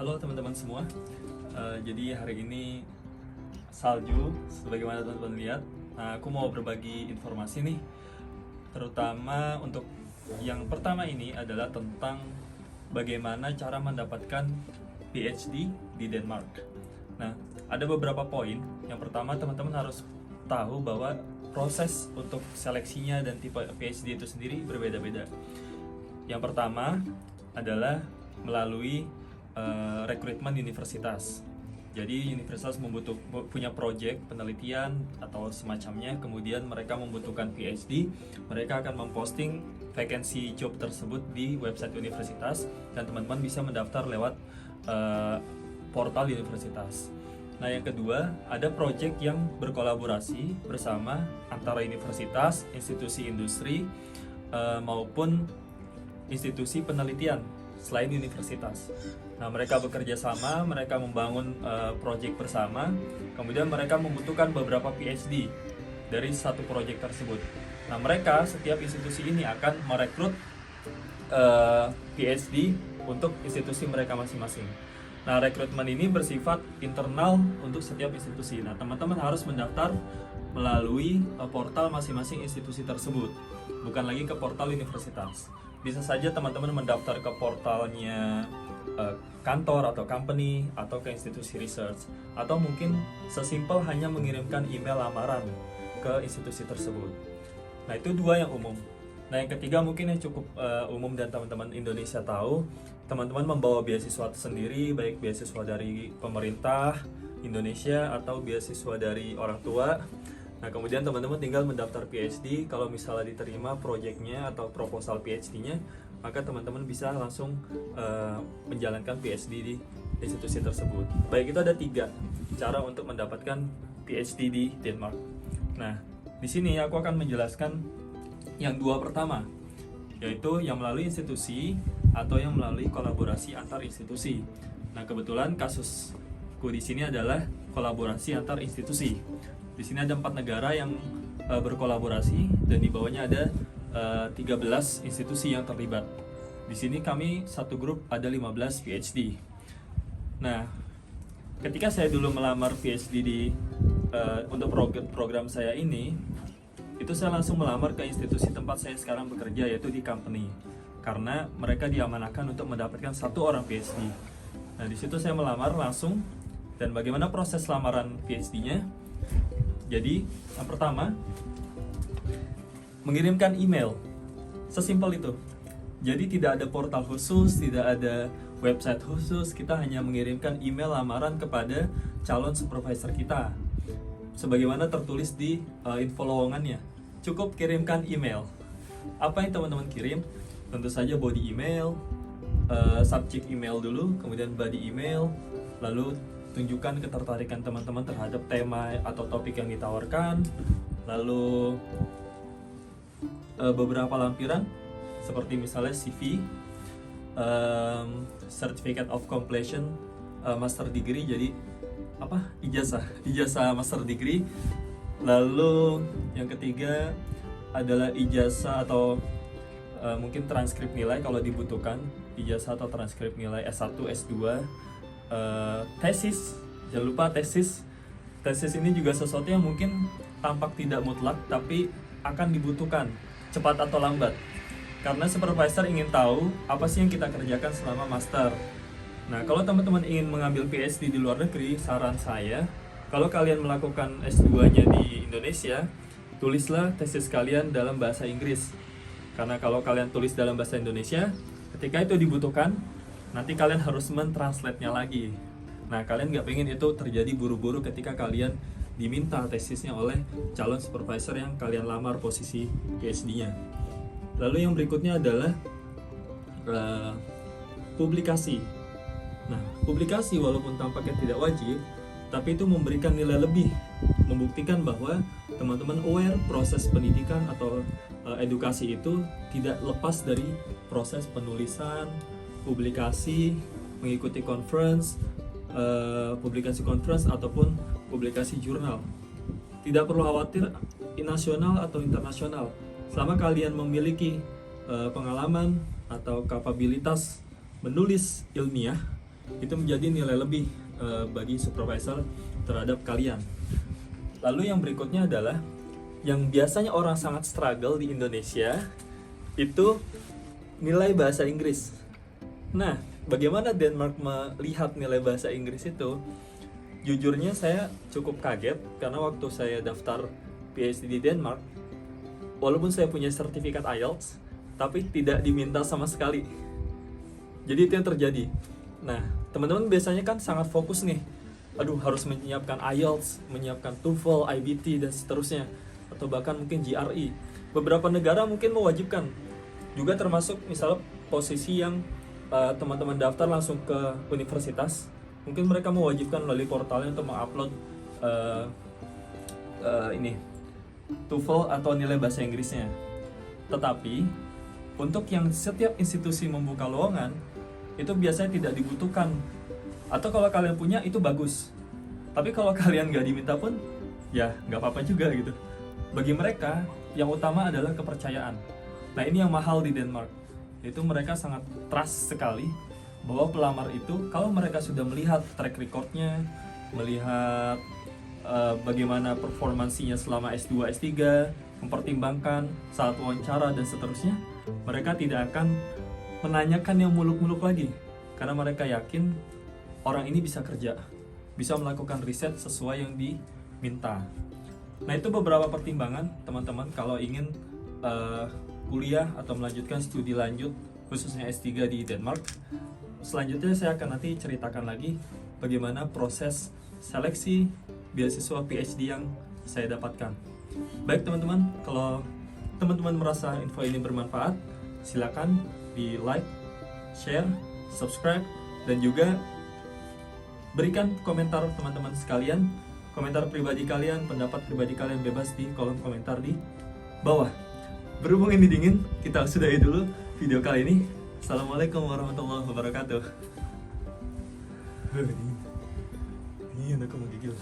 Halo teman-teman semua. Jadi hari ini salju, sebagaimana teman-teman lihat. Nah, aku mau berbagi informasi nih, terutama untuk yang pertama ini adalah tentang bagaimana cara mendapatkan PhD di Denmark. Nah, ada beberapa poin. Yang pertama, teman-teman harus tahu bahwa proses untuk seleksinya dan tipe PhD itu sendiri berbeda-beda. Yang pertama adalah melalui rekrutmen universitas. Jadi universitas punya proyek penelitian atau semacamnya, kemudian mereka membutuhkan PhD, mereka akan memposting vacancy job tersebut di website universitas dan teman-teman bisa mendaftar lewat portal universitas. Nah, yang kedua, ada proyek yang berkolaborasi bersama antara universitas, institusi industri maupun institusi penelitian selain universitas. Nah, mereka bekerja sama, mereka membangun proyek bersama, kemudian mereka membutuhkan beberapa PhD dari satu proyek tersebut. Nah, mereka, setiap institusi ini akan merekrut PhD untuk institusi mereka masing-masing. Nah, rekrutmen ini bersifat internal untuk setiap institusi. Nah, teman-teman harus mendaftar melalui portal masing-masing institusi tersebut, bukan lagi ke portal universitas. Bisa saja teman-teman mendaftar ke portalnya kantor atau company atau ke institusi research, atau mungkin sesimpel hanya mengirimkan email lamaran ke institusi tersebut. Nah, itu dua yang umum. Nah, yang ketiga mungkin yang cukup umum dan teman-teman Indonesia tahu, teman-teman membawa beasiswa sendiri, baik beasiswa dari pemerintah Indonesia atau beasiswa dari orang tua. Nah, kemudian teman-teman tinggal mendaftar PhD. Kalau misalnya diterima proyeknya atau proposal PhD-nya, maka teman-teman bisa langsung menjalankan PhD di institusi tersebut. Baik, itu ada 3 cara untuk mendapatkan PhD di Denmark. Nah, di sini aku akan menjelaskan yang 2 pertama, yaitu yang melalui institusi atau yang melalui kolaborasi antar institusi. Nah, kebetulan kasusku di sini adalah kolaborasi antar institusi. Di sini ada 4 negara yang berkolaborasi dan di bawahnya ada 13 institusi yang terlibat. Di sini kami satu grup ada 15 PhD. Nah, ketika saya dulu melamar PhD untuk program saya ini, itu saya langsung melamar ke institusi tempat saya sekarang bekerja, yaitu di company, karena mereka diamanahkan untuk mendapatkan 1 orang PhD. Nah, di situ saya melamar langsung. Dan bagaimana proses lamaran PhD-nya? Jadi, yang pertama, mengirimkan email. Sesimpel itu. Jadi tidak ada portal khusus, tidak ada website khusus, kita hanya mengirimkan email lamaran kepada calon supervisor kita. Sebagaimana tertulis di info lowongannya. Cukup kirimkan email. Apa yang teman-teman kirim? Tentu saja body email, subject email dulu, kemudian body email, lalu tunjukkan ketertarikan teman-teman terhadap tema atau topik yang ditawarkan, lalu beberapa lampiran seperti misalnya CV, Certificate of Completion, Master Degree, jadi ijazah Master Degree. Lalu yang ketiga adalah ijazah atau mungkin transkrip nilai kalau dibutuhkan, ijazah atau transkrip nilai S1, S2. Tesis, jangan lupa tesis. Tesis ini juga sesuatu yang mungkin tampak tidak mutlak, tapi akan dibutuhkan cepat atau lambat, karena supervisor ingin tahu apa sih yang kita kerjakan selama master. Nah, kalau teman-teman ingin mengambil PhD di luar negeri, saran saya, kalau kalian melakukan S2-nya di Indonesia, tulislah tesis kalian dalam bahasa Inggris. Karena kalau kalian tulis dalam bahasa Indonesia, ketika itu dibutuhkan, nanti kalian harus mentranslate-nya lagi. Nah, kalian nggak pengen itu terjadi buru-buru ketika kalian diminta tesisnya oleh calon supervisor yang kalian lamar posisi PhD-nya. Lalu yang berikutnya adalah publikasi. Nah, publikasi walaupun tampaknya tidak wajib, tapi itu memberikan nilai lebih, membuktikan bahwa teman-teman aware proses pendidikan atau edukasi itu tidak lepas dari proses penulisan, publikasi, mengikuti conference, publikasi conference ataupun publikasi jurnal. Tidak perlu khawatir nasional atau internasional. Selama kalian memiliki pengalaman atau kapabilitas menulis ilmiah, itu menjadi nilai lebih bagi supervisor terhadap kalian. Lalu yang berikutnya adalah yang biasanya orang sangat struggle di Indonesia, itu nilai bahasa Inggris. Nah, bagaimana Denmark melihat nilai bahasa Inggris itu? Jujurnya saya cukup kaget karena waktu saya daftar PhD di Denmark, walaupun saya punya sertifikat IELTS, tapi tidak diminta sama sekali. Jadi itu yang terjadi. Nah, teman-teman biasanya kan sangat fokus nih, aduh harus menyiapkan IELTS, menyiapkan TOEFL, IBT, dan seterusnya, atau bahkan mungkin GRE. Beberapa negara mungkin mewajibkan, juga termasuk misalnya posisi yang teman-teman daftar langsung ke universitas, mungkin mereka mewajibkan melalui portalnya untuk mengupload ini TOEFL atau nilai bahasa Inggrisnya. Tetapi untuk yang setiap institusi membuka lowongan, itu biasanya tidak dibutuhkan. Atau kalau kalian punya itu bagus. Tapi kalau kalian nggak diminta pun, ya nggak apa-apa juga gitu. Bagi mereka, yang utama adalah kepercayaan. Nah ini yang mahal di Denmark. Itu mereka sangat trust sekali bahwa pelamar itu, kalau mereka sudah melihat track recordnya, melihat bagaimana performansinya selama S2, S3, mempertimbangkan saat wawancara dan seterusnya, mereka tidak akan menanyakan yang muluk-muluk lagi, karena mereka yakin orang ini bisa kerja, bisa melakukan riset sesuai yang diminta. Nah itu beberapa pertimbangan teman-teman kalau ingin kuliah atau melanjutkan studi lanjut khususnya S3 di Denmark. Selanjutnya saya akan nanti ceritakan lagi bagaimana proses seleksi beasiswa PhD yang saya dapatkan. Baik teman-teman, kalau teman-teman merasa info ini bermanfaat, silakan di like, share, subscribe, dan juga berikan komentar teman-teman sekalian, komentar pribadi kalian, pendapat pribadi kalian bebas di kolom komentar di bawah. Berhubung ini dingin, kita sudahi dulu video kali ini. Assalamualaikum warahmatullahi wabarakatuh. Dingin, aku mau gigil.